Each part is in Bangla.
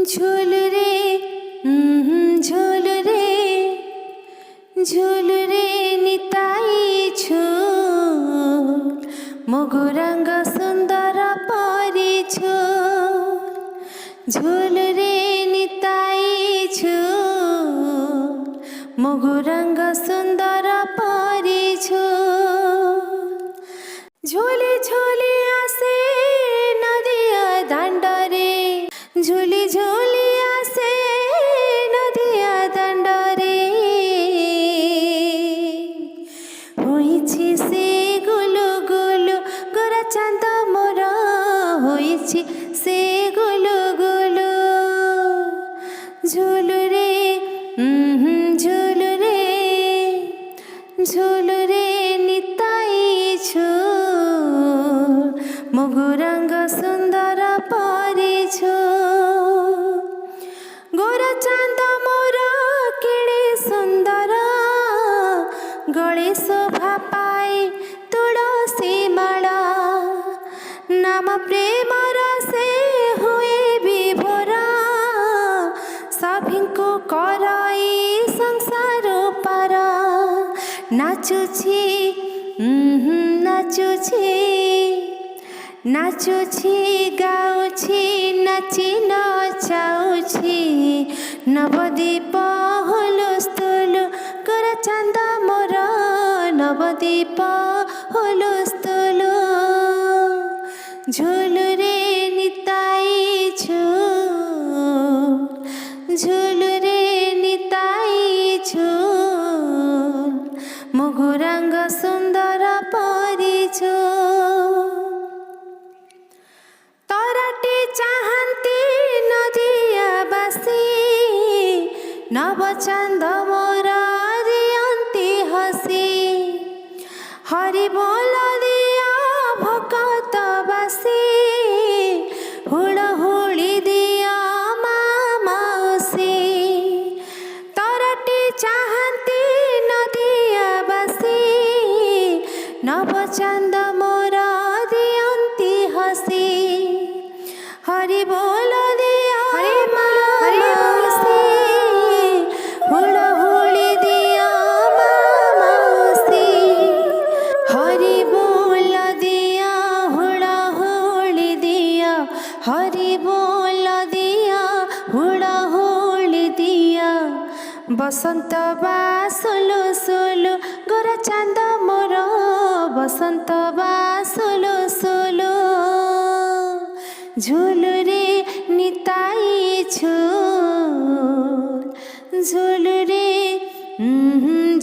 ঝোল রে ঝোল রে ঝোল রে নিতাই ঝোল মগুরাঙ্গ সুন্দর পরি ঝোল রে নিতাই ঝোল মগুরাঙ্গ সুন্দর পরি ঝোলে ঝোলে আসে নদিয়া দাণ্ডরে ঝুলি ঝুলি আসে নদিয়া দাণ্ডরে হইছি সে গুলু গুলু গোরা চাঁদ মোর হইছি সে গুলু গুলু ঝুলু রে ঝুলু রে ঝুলু রে নিতাই ঝোল মগুরাঙ্গ সুন্দর পরি গোরা চাঁদ মোর কেড়ে সুন্দর গলে শোভা পাই তুলসী মালা নাম প্রেমর সে হুয়ে বিভোরা সভিଙ୍କୁ କରାଇ ସଂସାର ପାର ନାଚୁଛି ନାଚୁଛି ନାଚୁଛି ଗାଉଛି ନାଚି ନଚାଉଛି ନବଦୀପ ହୁଲସ୍ଥୁଲ ଗୋରା ଚାନ୍ଦ ମୋର ନବଦୀପ ହୁଲସ୍ଥୁଲ ଝୁଲୁରେ ନିତାଇ ଝୋଲ ଝୁଲୁରେ ନିତାଇ ଝୋଲ ମଗୁରାଙ୍ଗ ସୁନ୍ଦର ପରି ତରାଟି ଚାହାନ୍ତି ନଦିଆ ବାସି ନବ ଚାନ୍ଦ ମୋର ଦିଅନ୍ତି ହସି ହରି ବୋଲ ଦିଅ ଭକତ ବାସି ହୁଳ ହୁଳି ଦିଅ ମା ମାଉସୀ ତରାଟି ଚାହାନ୍ତି ନଦିଆ ବାସି ନବ ଚାନ୍ଦ ମୋର ଦିଅନ୍ତି ହସି ହରି ବୋଲ ଦିଅ ମା ମାଉସୀ ହୁଳ ହୁଳି ଦିଅ ମା ମାଉସୀ ହରି ବୋଲ ଦିଅ ହୁଳ ହୁଳି ଦିଅ ହରି ବୋଲ ଦିଅ ହୁଳ ହୁଳି ଦିଅ ବସନ୍ତ ବାସୁଲୁ ସୁଲୁ ଗୋରା ଚାନ୍ଦ ମୋର ବସନ୍ତ ବାସୁଲୁ ସୁଲୁ ঝুলুরে নিতাই ঝোল ঝুলুরে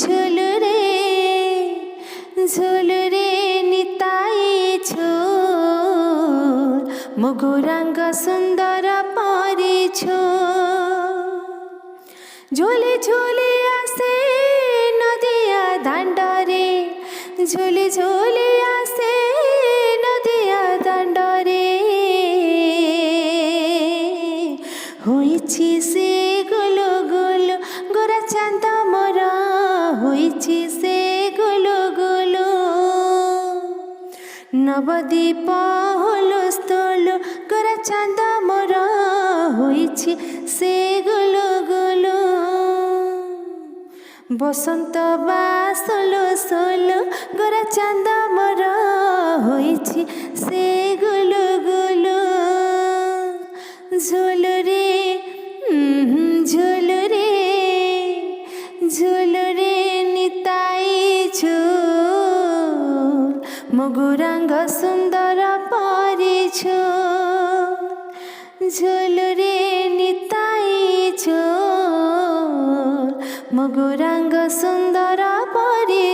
ঝুলুরে ঝুলুরে নিতাই ঝোল মগুরাঙ্গ সুন্দর পরি ঝুলি ঝুলি আসে নদিয়া দাণ্ডরে ঝুলি ঝুলি আসে নদিয়া দাণ্ডরে হইছি সে গুলু গুলু গোরা চাঁদ মোর হইছি সে গুলু গুলু নবদীপ হুলস্থুল গোরা চাঁদ মোর হইছি সে গুলু গুলু বসন্ত বাসুলু সুলু গোরা চাঁদ মোর হইছি সে গুলু গুলু ঝুলুরে ঝুলুরে ঝুলুরে নিতাই ঝোল মগুরাঙ্গ সুন্দর পরি ঝুলুরে নিতাই ঝোল মগুরাঙ্গ সুন্দর পরি